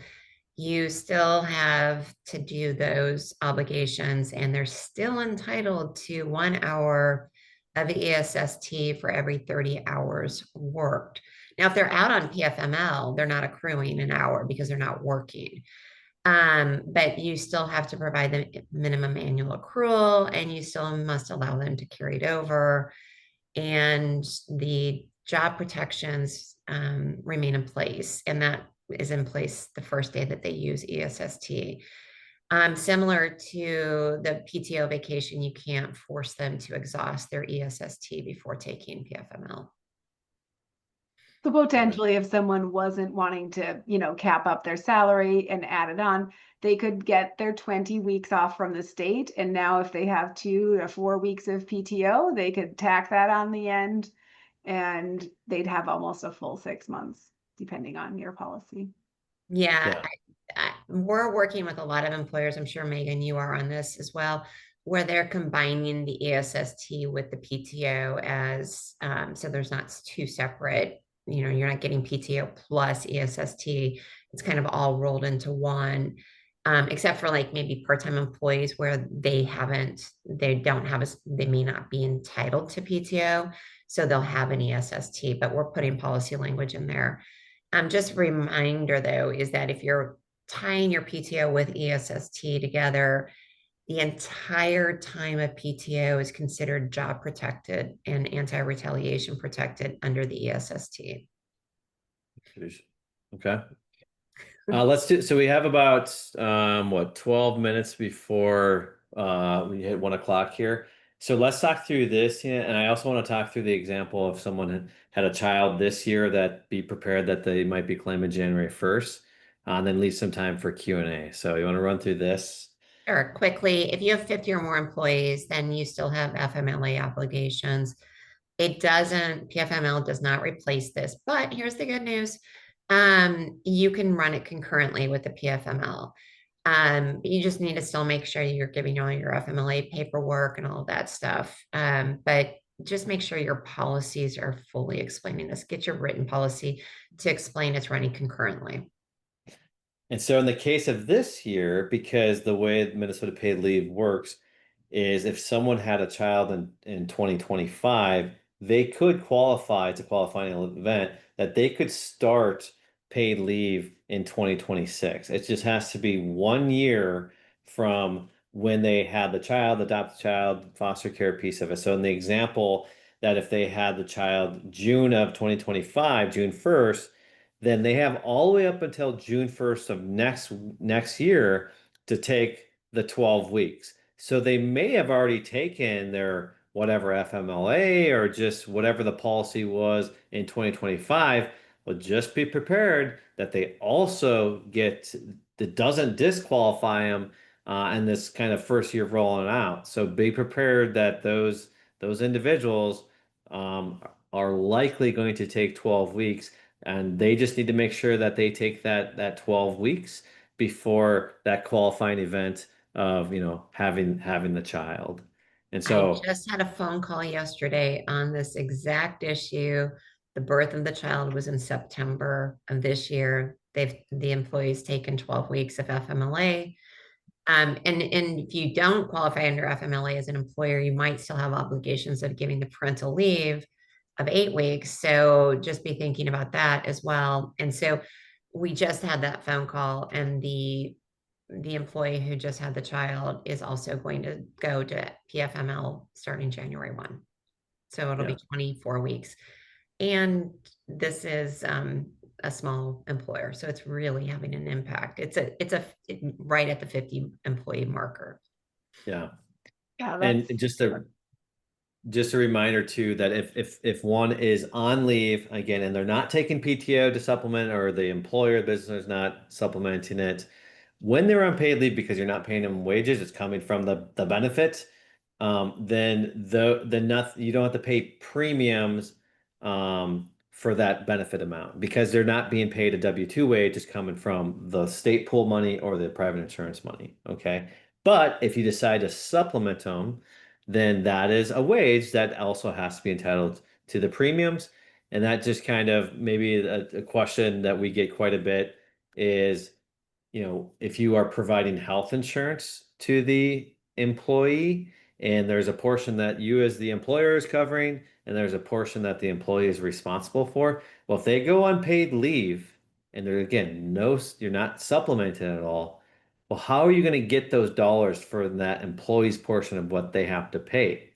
you still have to do those obligations and they're still entitled to 1 hour of ESST for every 30 hours worked. Now, if they're out on PFML, they're not accruing an hour because they're not working. But you still have to provide the minimum annual accrual and you still must allow them to carry it over. And the job protections remain in place. And that is in place the first day that they use ESST. Similar to the PTO vacation, you can't force them to exhaust their ESST before taking PFML. So potentially if someone wasn't wanting to, cap up their salary and add it on, they could get their 20 weeks off from the state. And now if they have 2 to 4 weeks of PTO, they could tack that on the end and they'd have almost a full 6 months, depending on your policy. Yeah, we're working with a lot of employers. I'm sure, Megan, you are on this as well, where they're combining the ESST with the PTO as, so there's not 2 separate, you're not getting PTO plus ESST. It's kind of all rolled into one, except for like maybe part-time employees where they may not be entitled to PTO. So they'll have an ESST, but we're putting policy language in there. Just a reminder though, is that if you're tying your PTO with ESST together, the entire time of PTO is considered job protected and anti-retaliation protected under the ESST. Okay. Let's do, so we have about, 12 minutes before we hit 1 o'clock here. So let's talk through this. And I also want to talk through the example of someone had a child this year that be prepared that they might be claiming January 1st, and then leave some time for Q&A. So you want to run through this? Sure, quickly, if you have 50 or more employees, then you still have FMLA obligations. PFML does not replace this, but here's the good news. You can run it concurrently with the PFML. You just need to still make sure you're giving all your FMLA paperwork and all of that stuff. But just make sure your policies are fully explaining this. Get your written policy to explain it's running concurrently. And so in the case of this year, because the way Minnesota paid leave works is if someone had a child in 2025, they could qualify to qualifying event that they could start paid leave in 2026. It just has to be 1 year from when they had the child, adopted child, foster care piece of it. So in the example that if they had the child June of 2025, June 1st, then they have all the way up until June 1st of next year to take the 12 weeks. So they may have already taken their whatever FMLA or just whatever the policy was in 2025. Well, just be prepared that they also that doesn't disqualify them in this kind of first year of rolling out. So be prepared that those individuals are likely going to take 12 weeks, and they just need to make sure that they take that 12 weeks before that qualifying event of having the child. And so I just had a phone call yesterday on this exact issue. The birth of the child was in September of this year. The employee's taken 12 weeks of FMLA. And if you don't qualify under FMLA as an employer, you might still have obligations of giving the parental leave of 8 weeks. So just be thinking about that as well. And so we just had that phone call, and the employee who just had the child is also going to go to PFML starting January 1. So it'll Yeah. be 24 weeks. And this is a small employer, so it's really having an impact. It's right at the 50 employee marker. Yeah. Yeah, And that's just a reminder too that if one is on leave again and they're not taking PTO to supplement, or the employer, the business is not supplementing it, when they're on paid leave because you're not paying them wages, it's coming from the benefit. Then you don't have to pay premiums for that benefit amount because they're not being paid a W-2 wage. It's coming from the state pool money or the private insurance money. Okay. But if you decide to supplement them, then that is a wage that also has to be entitled to the premiums. And that just kind of maybe a question that we get quite a bit is, if you are providing health insurance to the employee, and there's a portion that you as the employer is covering, and there's a portion that the employee is responsible for. Well, if they go on paid leave and they're again, you're not supplemented at all. Well, how are you going to get those dollars for that employee's portion of what they have to pay?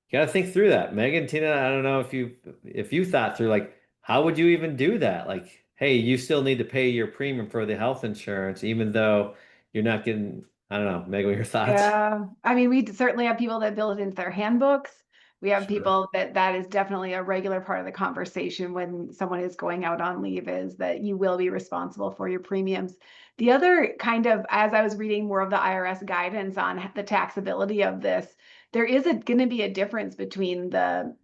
You got to think through that. Megan, Tina, I don't know if you thought through like how would you even do that? Like, hey, you still need to pay your premium for the health insurance, even though you're not getting, I don't know, Megan, what are your thoughts? Yeah, I mean, we certainly have people that build it into their handbooks. We have Sure. people that is definitely a regular part of the conversation when someone is going out on leave, is that you will be responsible for your premiums. The other kind of, as I was reading more of the IRS guidance on the taxability of this, there is going to be a difference between the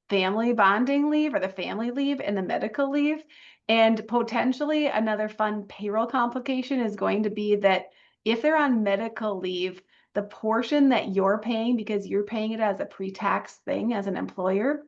family bonding leave or the family leave and the medical leave. And potentially another fun payroll complication is going to be that if they're on medical leave, the portion that you're paying, because you're paying it as a pre-tax thing as an employer,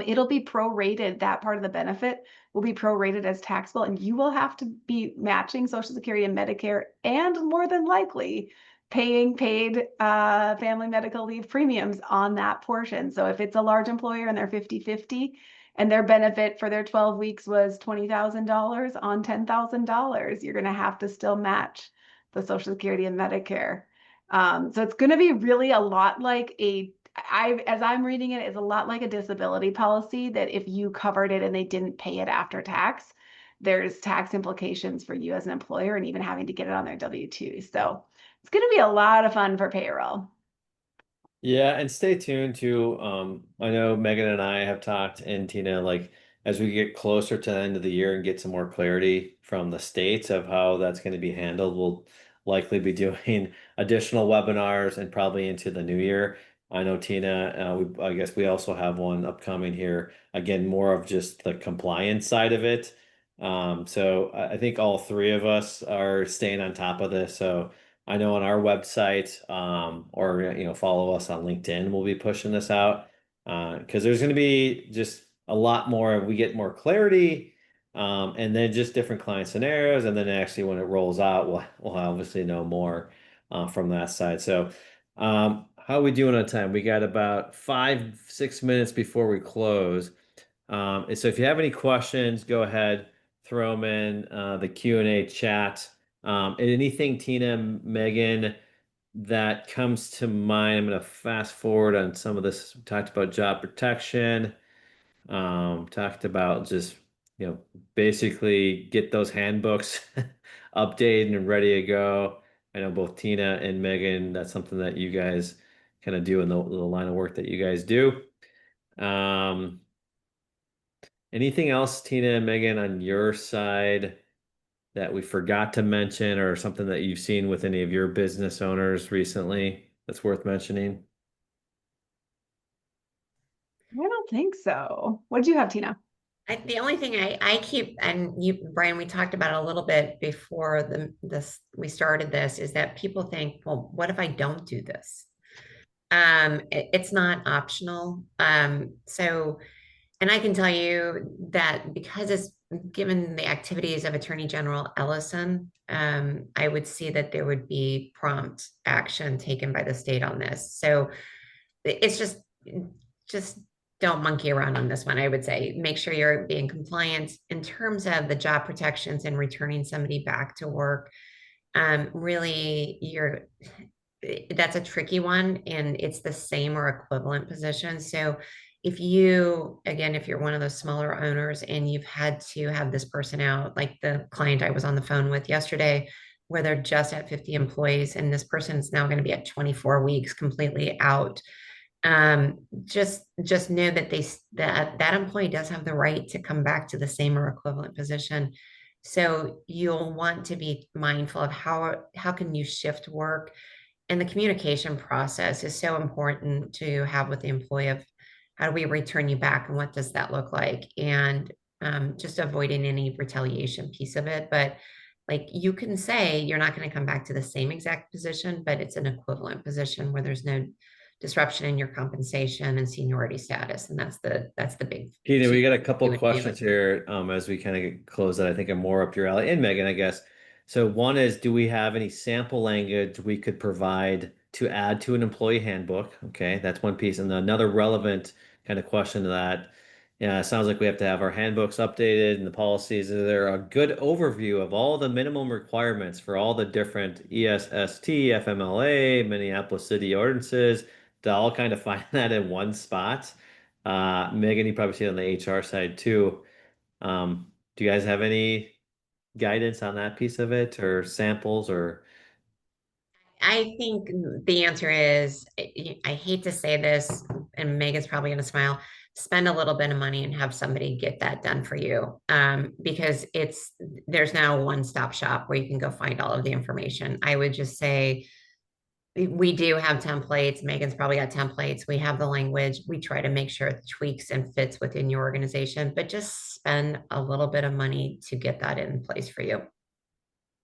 it'll be prorated. That part of the benefit will be prorated as taxable, and you will have to be matching Social Security and Medicare, and more than likely paying paid family medical leave premiums on that portion. So if it's a large employer and they're 50-50 and their benefit for their 12 weeks was $20,000 on $10,000, you're going to have to still match the Social Security and Medicare. So it's going to be really a lot like as I'm reading it, is a lot like a disability policy, that if you covered it and they didn't pay it after tax, there's tax implications for you as an employer, and even having to get it on their W-2. So it's going to be a lot of fun for payroll. Yeah, and stay tuned to I know Megan and I have talked, and Tina, like as we get closer to the end of the year and get some more clarity from the states of how that's going to be handled, we'll likely be doing additional webinars and probably into the new year. I know Tina, I guess we also have one upcoming here, again, more of just the compliance side of it. So I think all three of us are staying on top of this. So I know on our website, or follow us on LinkedIn. We'll be pushing this out because there's going to be just a lot more. We get more clarity, and then just different client scenarios, and then actually when it rolls out, we'll obviously know more from that side. So, how are we doing on time? We got about 5-6 minutes before we close. And so if you have any questions, go ahead, throw them in the Q&A chat. And anything, Tina, Megan, that comes to mind, I'm going to fast forward on some of this. We talked about job protection, talked about just, basically get those handbooks updated and ready to go. I know both Tina and Megan, that's something that you guys kind of do in the line of work that you guys do. Um, Anything else, Tina and Megan, on your side that we forgot to mention, or something that you've seen with any of your business owners recently that's worth mentioning? I don't think so. What did you have, Tina? The only thing I keep, and you, Brian, we talked about it a little bit before we started this, is that people think, well, what if I don't do this? It's not optional. So, and I can tell you that because it's given the activities of Attorney General Ellison, I would see that there would be prompt action taken by the state on this. So it's just don't monkey around on this one. I would say make sure you're being compliant in terms of the job protections and returning somebody back to work. Really, that's a tricky one, and it's the same or equivalent position. So if you're one of those smaller owners and you've had to have this person out, like the client I was on the phone with yesterday, where they're just at 50 employees and this person is now going to be at 24 weeks completely out, just know that that employee does have the right to come back to the same or equivalent position. So you'll want to be mindful of how can you shift work, and the communication process is so important to have with the employee of how do we return you back and what does that look like, and just avoiding any retaliation piece of it. But like you can say you're not going to come back to the same exact position, but it's an equivalent position where there's no disruption in your compensation and seniority status. And that's the big Tina, we key got a couple you would do questions with. here as we kind of close that I think are more up your alley. And Megan, I guess. So one is, do we have any sample language we could provide to add to an employee handbook? Okay, that's one piece. And another relevant kind of question to that, yeah, it sounds like we have to have our handbooks updated and the policies. Is there a good overview of all the minimum requirements for all the different ESST, FMLA, Minneapolis City ordinances to all kind of find that in one spot? Megan, you probably see it on the HR side too. Do you guys have any guidance on that piece of it or samples or? I think the answer is, I hate to say this, and Megan's probably going to smile, spend a little bit of money and have somebody get that done for you. Because there's now a one-stop shop where you can go find all of the information. I would just say we do have templates. Megan's probably got templates. We have the language. We try to make sure it tweaks and fits within your organization, but just spend a little bit of money to get that in place for you.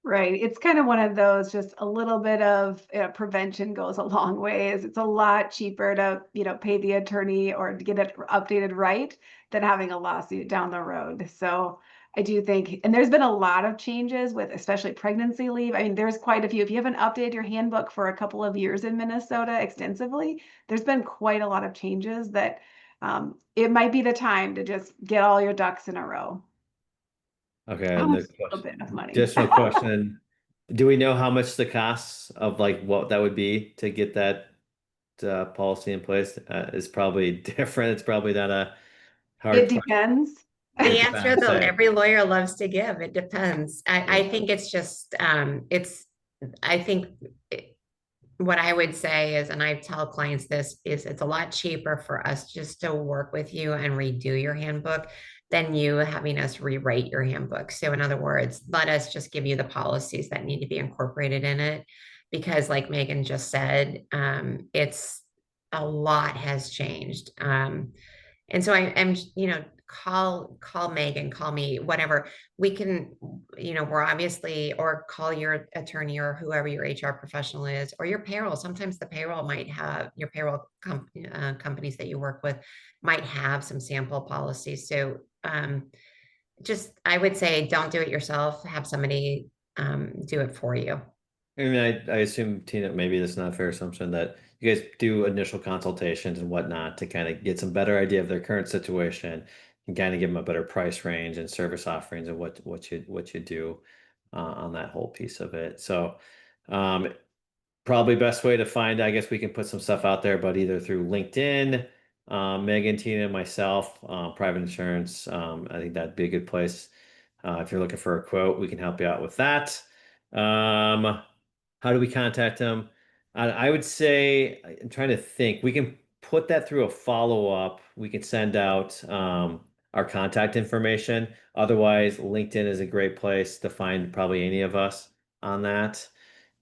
Right. It's kind of one of those, just a little bit of prevention goes a long ways. It's a lot cheaper to, pay the attorney or to get it updated right than having a lawsuit down the road. So I do think, and there's been a lot of changes with especially pregnancy leave. I mean, there's quite a few. If you haven't updated your handbook for a couple of years in Minnesota extensively, there's been quite a lot of changes that it might be the time to just get all your ducks in a row. Okay, How and much the is a little bit of money? additional question, do we know how much the costs of like what that would be to get that policy in place? Is probably different. It's probably not a It hard question. depends. The It answer depends. that every lawyer loves to give, it depends. I Yeah. think it's just, I think what I would say is, and I tell clients this, is it's a lot cheaper for us just to work with you and redo your handbook than you having us rewrite your handbook. So in other words, let us just give you the policies that need to be incorporated in it. Because like Megan just said, it's a lot has changed. And so I'm, call Megan, call me, whatever. We can, we're obviously, or call your attorney or whoever your HR professional is, or your payroll. Sometimes the payroll might have your companies that you work with might have some sample policies. So just, I would say, don't do it yourself. Have somebody do it for you. I mean, I assume, Tina, maybe that's not a fair assumption that you guys do initial consultations and whatnot to kind of get some better idea of their current situation and kind of give them a better price range and service offerings and what you do on that whole piece of it. So, probably best way to find, I guess we can put some stuff out there, but either through LinkedIn, Megan, Tina, myself, private insurance. I think that'd be a good place. If you're looking for a quote, we can help you out with that. How do we contact them? I would say, I'm trying to think, we can put that through a follow-up. We can send out our contact information. Otherwise, LinkedIn is a great place to find probably any of us on that.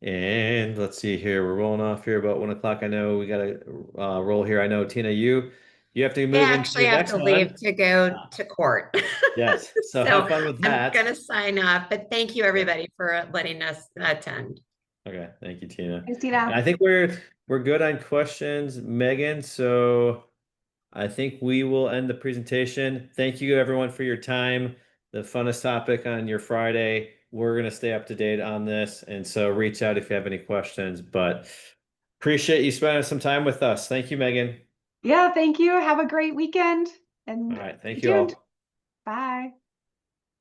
And let's see here. We're rolling off here about 1 o'clock. I know we got to roll here. I know, Tina, you have to I move into actually your have next to leave one. to go to court. Yes. So have So fun with I'm that. going to sign up, but thank you everybody for letting us attend. Okay, thank you, Tina. Thanks, And Tina. I think we're good on questions, Megan. So I think we will end the presentation. Thank you everyone for your time. The funnest topic on your Friday. We're gonna stay up to date on this, and so reach out if you have any questions. But appreciate you spending some time with us. Thank you, Megan. Yeah, thank you. Have a great weekend and All right. Thank stay you tuned. all. Bye.